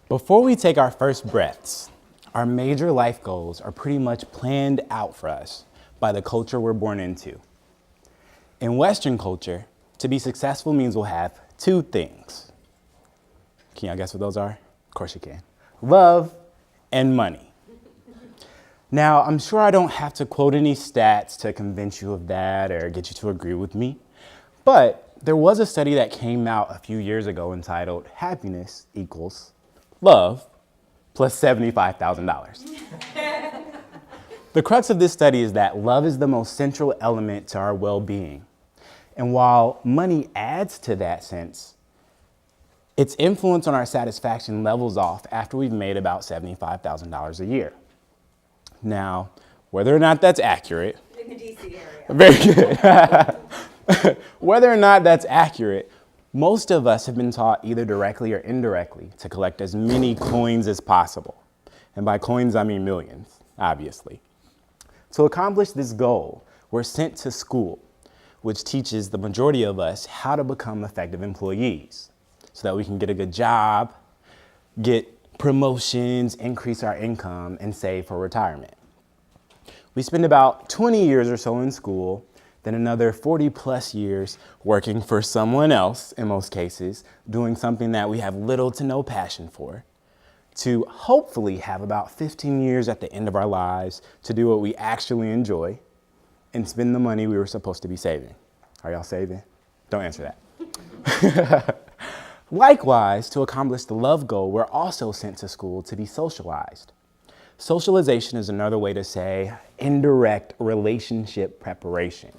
Before we take our first breaths, our major life goals are pretty much planned out for us by the culture we're born into. In Western culture, to be successful means we'll have two things. Can y'all guess what those are? Of course you can. Love and money. Now, I'm sure I don't have to quote any stats to convince you of that or get you to agree with me, but there was a study that came out a few years ago entitled Happiness Equals Love plus $75,000. The crux of this study is that love is the most central element to our well-being. And while money adds to that sense, its influence on our satisfaction levels off after we've made about $75,000 a year. Now, whether or not that's accurate, in the DC area. Very good. Whether or not that's accurate, most of us have been taught either directly or indirectly to collect as many coins as possible. And by coins, I mean millions, obviously. To accomplish this goal, we're sent to school, which teaches the majority of us how to become effective employees so that we can get a good job, get promotions, increase our income, and save for retirement. We spend about 20 years or so in school, then another 40 plus years working for someone else, in most cases, doing something that we have little to no passion for, to hopefully have about 15 years at the end of our lives to do what we actually enjoy and spend the money we were supposed to be saving. Are y'all saving? Don't answer that. Likewise, to accomplish the love goal, we're also sent to school to be socialized. Socialization is another way to say indirect relationship preparation,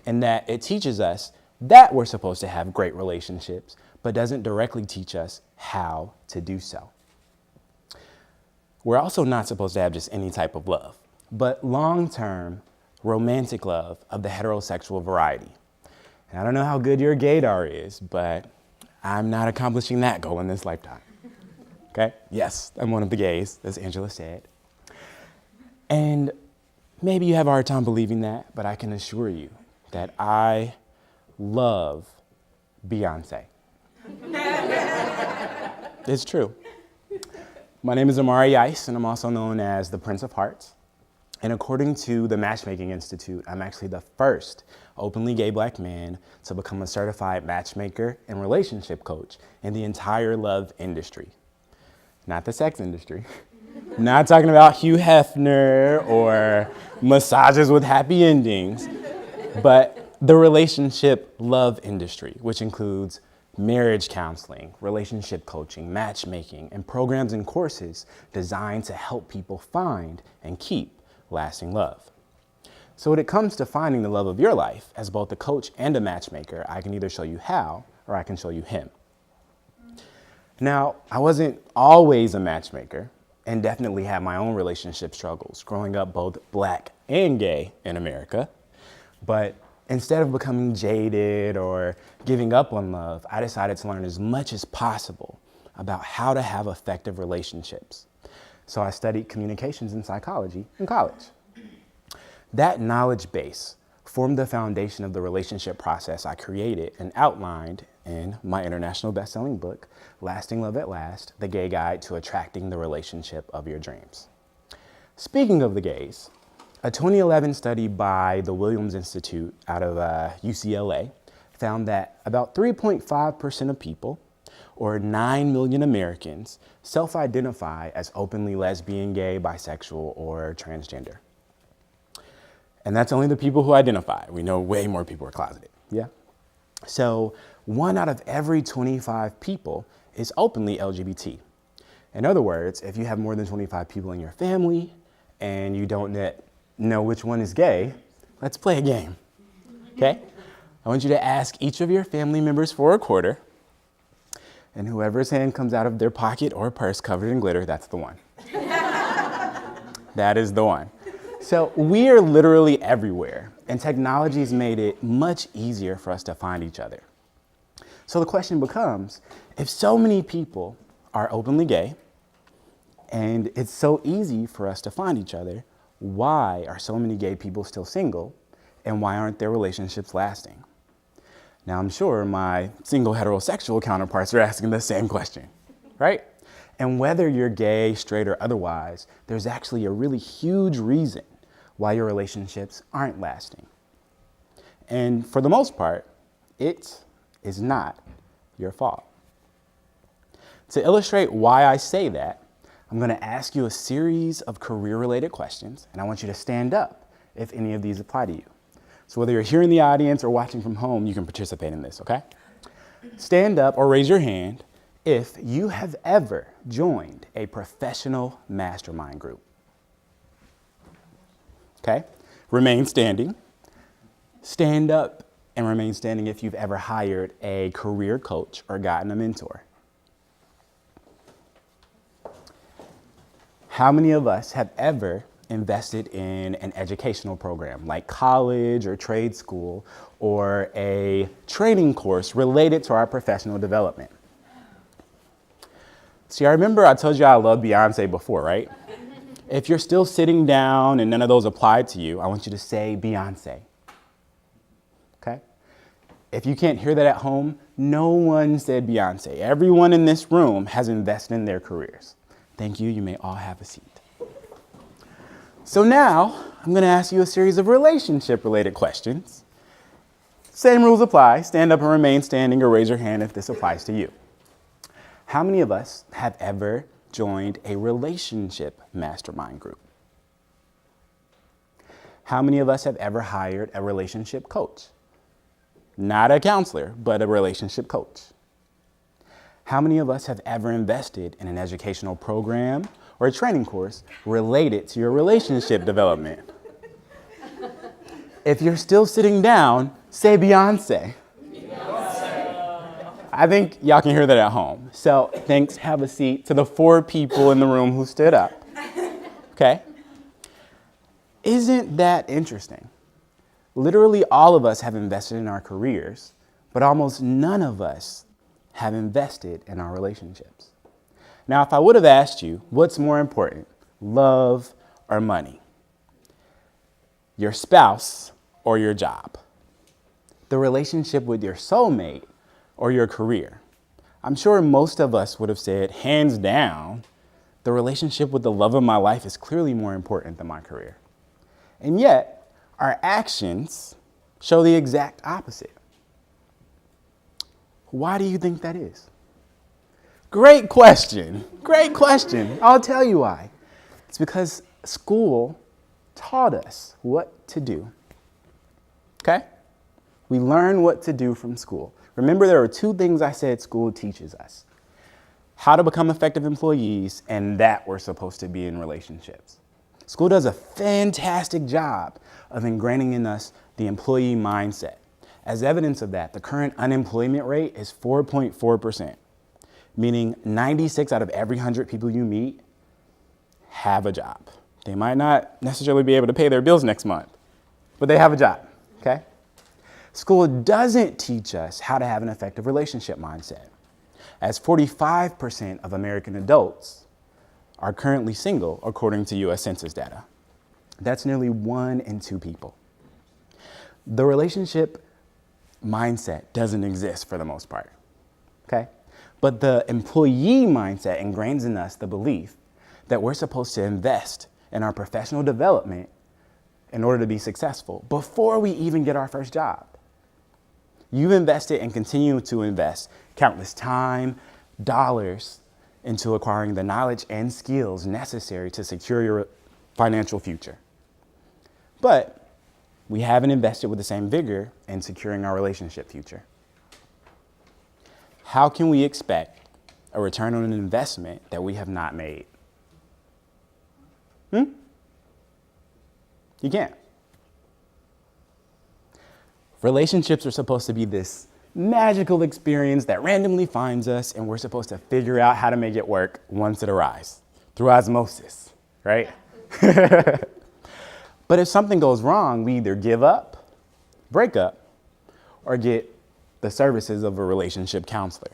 in that it teaches us that we're supposed to have great relationships, but doesn't directly teach us how to do so. We're also not supposed to have just any type of love, but long-term romantic love of the heterosexual variety. And I don't know how good your gaydar is, but I'm not accomplishing that goal in this lifetime. Okay? Yes, I'm one of the gays, as Angela said. And maybe you have a hard time believing that, but I can assure you that I love Beyonce. It's true. My name is Amari Ice, and I'm also known as the Prince of Hearts. And according to the Matchmaking Institute, I'm actually the first openly gay black man to become a certified matchmaker and relationship coach in the entire love industry. Not the sex industry. Not talking about Hugh Hefner or massages with happy endings, but the relationship love industry, which includes marriage counseling, relationship coaching, matchmaking, and programs and courses designed to help people find and keep lasting love. So when it comes to finding the love of your life, as both a coach and a matchmaker, I can either show you how or I can show you him. Now, I wasn't always a matchmaker and definitely had my own relationship struggles growing up both black and gay in America. But instead of becoming jaded or giving up on love, I decided to learn as much as possible about how to have effective relationships. So I studied communications and psychology in college. That knowledge base formed the foundation of the relationship process I created and outlined in my international best-selling book, Lasting Love at Last, The Gay Guide to Attracting the Relationship of Your Dreams. Speaking of the gays, a 2011 study by the Williams Institute out of UCLA found that about 3.5% of people, or 9 million Americans, self-identify as openly lesbian, gay, bisexual, or transgender. And that's only the people who identify. We know way more people are closeted, yeah? So 1 out of every 25 people is openly LGBT. In other words, if you have more than 25 people in your family and you don't know which one is gay, let's play a game, okay? I want you to ask each of your family members for a quarter, and whoever's hand comes out of their pocket or purse covered in glitter, that's the one. That is the one. So we are literally everywhere, and technology has made it much easier for us to find each other. So the question becomes, if so many people are openly gay, and it's so easy for us to find each other, why are so many gay people still single, and why aren't their relationships lasting? Now, I'm sure my single heterosexual counterparts are asking the same question, right? And whether you're gay, straight, or otherwise, there's actually a really huge reason why your relationships aren't lasting. And for the most part, it is not your fault. To illustrate why I say that, I'm going to ask you a series of career-related questions, and I want you to stand up if any of these apply to you. So whether you're here in the audience or watching from home, you can participate in this, okay? Stand up or raise your hand if you have ever joined a professional mastermind group. Okay? Remain standing. Stand up and remain standing if you've ever hired a career coach or gotten a mentor. How many of us have ever invested in an educational program like college or trade school or a training course related to our professional development? See, I remember I told you I love Beyonce before, right? If you're still sitting down and none of those apply to you, I want you to say Beyonce. Okay? If you can't hear that at home, no one said Beyonce. Everyone in this room has invested in their careers. Thank you. You may all have a seat. So now I'm going to ask you a series of relationship-related questions. Same rules apply. Stand up and remain standing or raise your hand if this applies to you. How many of us have ever joined a relationship mastermind group? How many of us have ever hired a relationship coach? Not a counselor, but a relationship coach. How many of us have ever invested in an educational program or a training course related to your relationship development? If you're still sitting down, say Beyonce. I think y'all can hear that at home. So thanks, have a seat. To the 4 people in the room who stood up. Okay? Isn't that interesting? Literally all of us have invested in our careers, but almost none of us have invested in our relationships. Now, if I would have asked you, what's more important, love or money? Your spouse or your job? The relationship with your soulmate or your career? I'm sure most of us would have said, hands down, the relationship with the love of my life is clearly more important than my career. And yet, our actions show the exact opposite. Why do you think that is? Great question. Great question. I'll tell you why. It's because school taught us what to do. Okay? We learn what to do from school. Remember, there are 2 things I said school teaches us: how to become effective employees and that we're supposed to be in relationships. School does a fantastic job of ingraining in us the employee mindset. As evidence of that, the current unemployment rate is 4.4%, meaning 96 out of every 100 people you meet have a job. They might not necessarily be able to pay their bills next month, but they have a job, okay? School doesn't teach us how to have an effective relationship mindset, as 45% of American adults are currently single, according to US Census data. That's nearly 1 in 2 people. The relationship mindset doesn't exist for the most part, okay? But the employee mindset ingrains in us the belief that we're supposed to invest in our professional development in order to be successful before we even get our first job. You've invested and continue to invest countless time, dollars into acquiring the knowledge and skills necessary to secure your financial future. But we haven't invested with the same vigor in securing our relationship future. How can we expect a return on an investment that we have not made? You can't. Relationships are supposed to be this magical experience that randomly finds us, and we're supposed to figure out how to make it work once it arrives, through osmosis, right? But if something goes wrong, we either give up, break up, or get the services of a relationship counselor.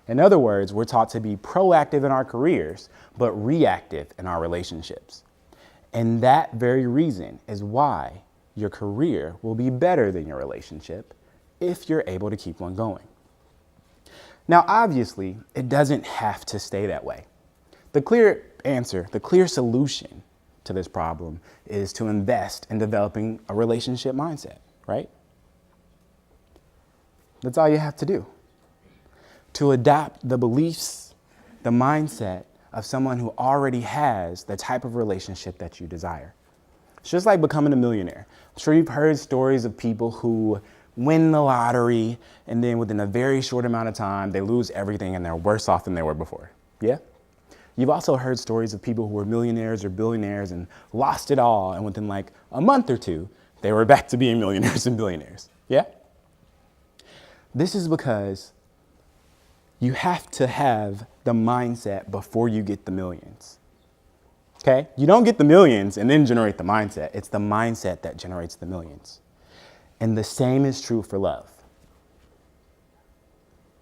In other words, we're taught to be proactive in our careers, but reactive in our relationships. And that very reason is why your career will be better than your relationship if you're able to keep one going. Now, obviously, it doesn't have to stay that way. The clear answer, the clear solution to this problem is to invest in developing a relationship mindset, right? That's all you have to do. To adopt the beliefs, the mindset of someone who already has the type of relationship that you desire. It's just like becoming a millionaire. I'm sure you've heard stories of people who win the lottery and then within a very short amount of time, they lose everything and they're worse off than they were before. Yeah? You've also heard stories of people who were millionaires or billionaires and lost it all, and within like a month or two, they were back to being millionaires and billionaires. Yeah? This is because you have to have the mindset before you get the millions. Okay? You don't get the millions and then generate the mindset. It's the mindset that generates the millions. And the same is true for love.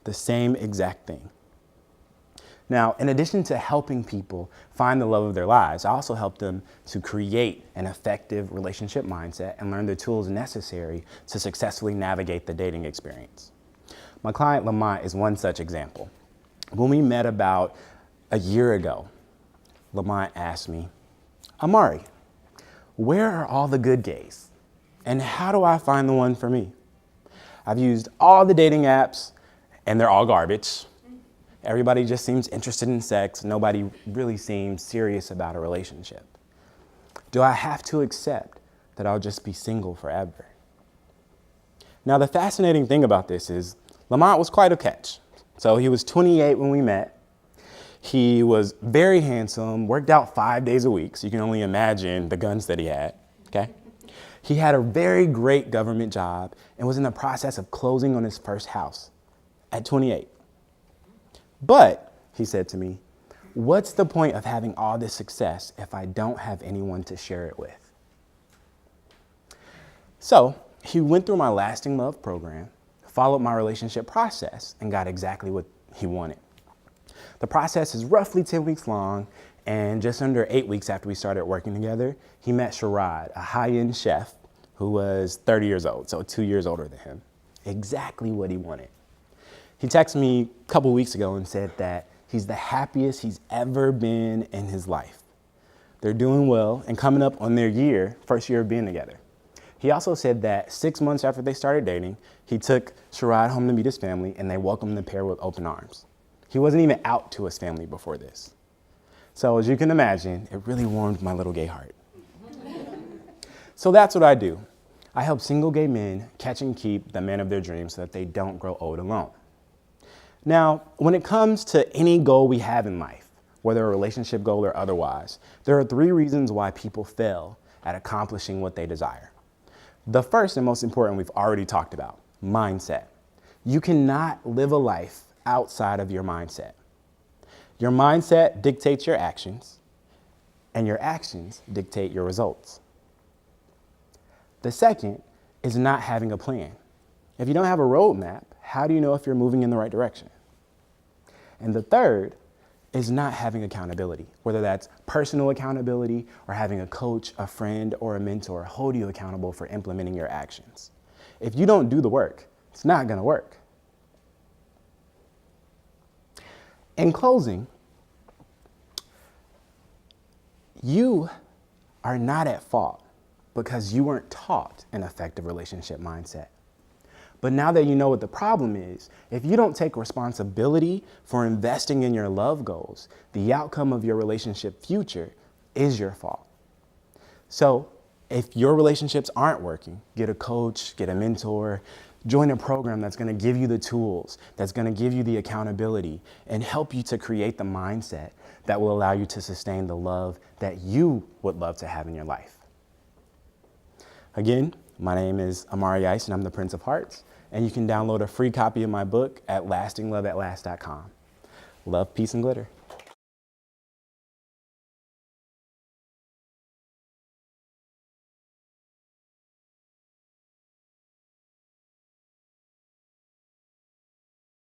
The same exact thing. Now, in addition to helping people find the love of their lives, I also help them to create an effective relationship mindset and learn the tools necessary to successfully navigate the dating experience. My client, Lamont, is one such example. When we met about a year ago, Lamont asked me, Amari, where are all the good gays? And how do I find the one for me? I've used all the dating apps and they're all garbage. Everybody just seems interested in sex. Nobody really seems serious about a relationship. Do I have to accept that I'll just be single forever? Now, the fascinating thing about this is Lamont was quite a catch. So he was 28 when we met. He was very handsome, worked out 5 days a week, so you can only imagine the guns that he had, okay? He had a very great government job and was in the process of closing on his first house at 28. But, he said to me, what's the point of having all this success if I don't have anyone to share it with? So, he went through my Lasting Love program, followed my relationship process, and got exactly what he wanted. The process is roughly 10 weeks long, and just under 8 weeks after we started working together, he met Sherrod, a high-end chef who was 30 years old, so 2 years older than him. Exactly what he wanted. He texted me a couple weeks ago and said that he's the happiest he's ever been in his life. They're doing well and coming up on their first year of being together. He also said that 6 months after they started dating, he took Sherrod home to meet his family and they welcomed the pair with open arms. He wasn't even out to his family before this. So as you can imagine, it really warmed my little gay heart. So that's what I do. I help single gay men catch and keep the man of their dreams so that they don't grow old alone. Now, when it comes to any goal we have in life, whether a relationship goal or otherwise, there are 3 reasons why people fail at accomplishing what they desire. The first and most important we've already talked about, mindset. You cannot live a life outside of your mindset. Your mindset dictates your actions, and your actions dictate your results. The second is not having a plan. If you don't have a roadmap, how do you know if you're moving in the right direction? And the third is not having accountability, whether that's personal accountability or having a coach, a friend, or a mentor hold you accountable for implementing your actions. If you don't do the work, it's not going to work. In closing, you are not at fault because you weren't taught an effective relationship mindset. But now that you know what the problem is, if you don't take responsibility for investing in your love goals, the outcome of your relationship future is your fault. So if your relationships aren't working, get a coach, get a mentor, join a program that's going to give you the tools, that's going to give you the accountability, and help you to create the mindset that will allow you to sustain the love that you would love to have in your life. Again, my name is Amari Ice, and I'm the Prince of Hearts, and you can download a free copy of my book at lastingloveatlast.com. Love, peace, and glitter.